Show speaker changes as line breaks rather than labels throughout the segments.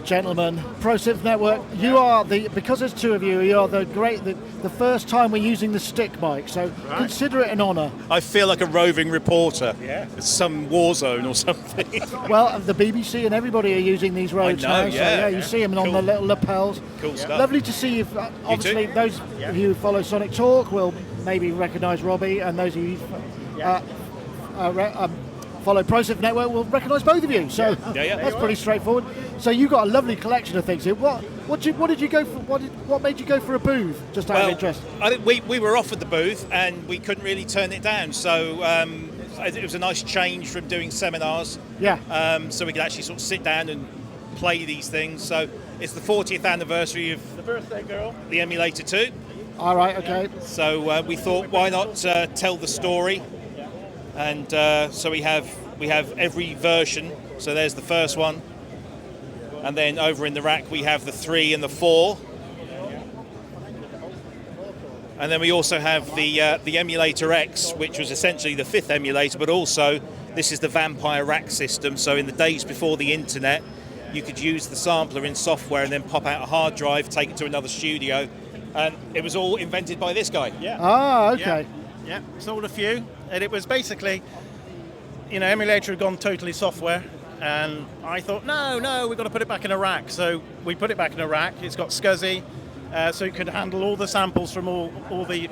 Gentlemen, ProSynth Network, you are because there's two of you, you are the first time we're using the stick mic, so consider it an honour.
I feel like a roving reporter. Yeah. It's some war zone or something.
Well, the BBC and everybody are using these Rhodes now, so you see them on the little lapels.
Cool stuff.
Lovely to see you. Obviously, those of you who follow Sonic Talk will maybe recognise Robbie, and those of you follow ProSynth Network will recognise both of you. So that's pretty straightforward. So you've got a lovely collection of things here. What did you go for? What made you go for a booth? Just out of interest.
I think we were offered the booth and we couldn't really turn it down. So it was a nice change from doing seminars.
Yeah.
So we could actually sort of sit down and play these things. So it's the 40th anniversary of
the birthday girl,
the Emulator 2.
All right. Okay.
So we thought, why not tell the story? And so we have every version. So there's the first one, and then over in the rack we have the 3 and the 4, and then we also have the Emulator X, which was essentially the 5th emulator, but also this is the Vampire rack system. So in the days before the internet, you could use the sampler in software and then pop out a hard drive, take it to another studio, and it was all invented by this guy.
Yeah.
Ah, okay.
Yeah, sold a few, and it was basically, Emulator had gone totally software, and I thought, no, we've got to put it back in a rack. So we put it back in a rack. It's got SCSI, so it could handle all the samples from all the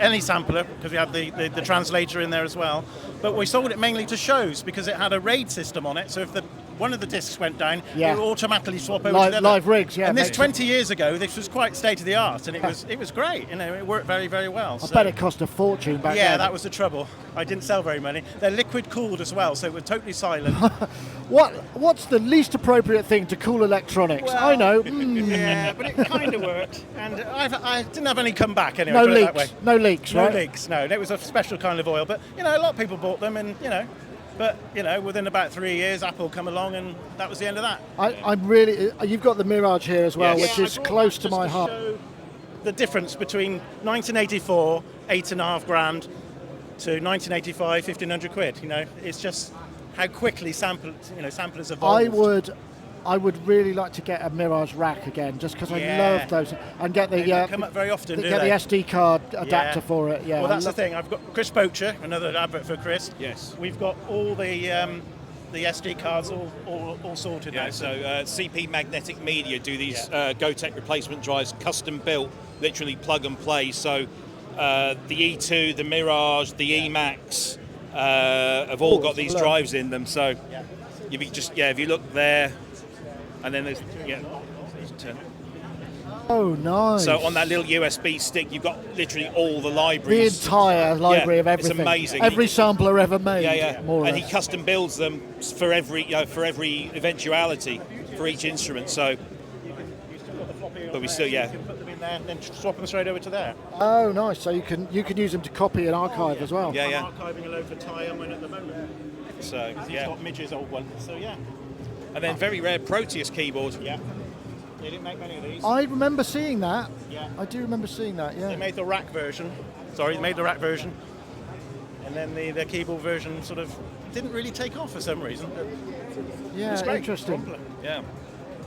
any sampler, because we had the translator in there as well. But we sold it mainly to shows because it had a RAID system on it. So if one of the discs went down, it would automatically swap over to the other.
Live rigs, yeah.
And this 20 years ago, this was quite state of the art, and it was great. It worked very, very well.
I bet it cost a fortune back then.
Yeah, that was the trouble. I didn't sell very many. They're liquid cooled as well, so it was totally silent.
What's the least appropriate thing to cool electronics?
Well,
I know.
Yeah, but it kind of worked, and I didn't have any come back anyway.
No
leaks.
leaks. No leaks.
No
right?
leaks. No, it was a special kind of oil. But a lot of people bought them, and But within about 3 years, Apple come along, and that was the end of that.
I'm really. You've got the Mirage here as well, which is close to my heart.
Show the difference between 1984, $8.5 grand, to 1985, 1,500 quid. It's just how quickly samplers evolved. I would really like to get a Mirage rack again, just because I love those, and get they don't come up very often.
Get the SD card adapter for it. Yeah.
Well, that's the thing. I've got Chris Poacher, another advert for Chris.
Yes.
We've got all the SD cards all sorted now.
So CP Magnetic Media do these Gotek replacement drives, custom built, literally plug and play. So the E2, the Mirage, the EMAX have all got these drives in them. So if you look there. And then there's
Oh, nice.
So on that little USB stick, you've got literally all the libraries.
The entire library of everything.
It's amazing.
Every sampler ever made.
Yeah.
More or
and
less.
he custom builds them for every eventuality for each instrument. So, but we still
You can put them in there and then swap them straight over to there.
Oh, nice. So you can use them to copy and archive as well.
Yeah.
I'm archiving a load for Ty Unwin at the moment.
So
He's got Midge's old one. So yeah.
And then very rare Proteus keyboard.
Yeah. They didn't make many of these.
I remember seeing that.
Yeah.
I do remember seeing that, yeah.
They made the rack version. Sorry, they made the rack version. And then the keyboard version sort of didn't really take off for some reason.
Yeah, interesting.
Yeah.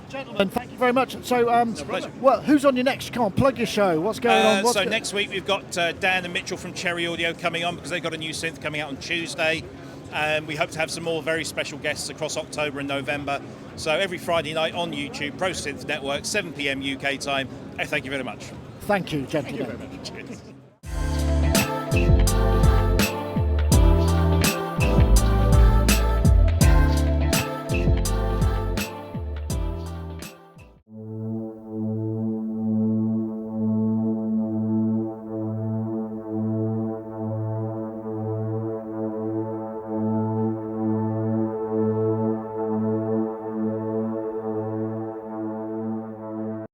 Gentlemen, thank you very much. So, who's on your next? Come on, plug your show. What's going on?
Next week we've got Dan and Mitchell from Cherry Audio coming on because they've got a new synth coming out on Tuesday. And we hope to have some more very special guests across October and November. So every Friday night on YouTube, ProSynth Network, 7 p.m. UK time. Thank you very much.
Thank you, gentlemen.
Thank you very much.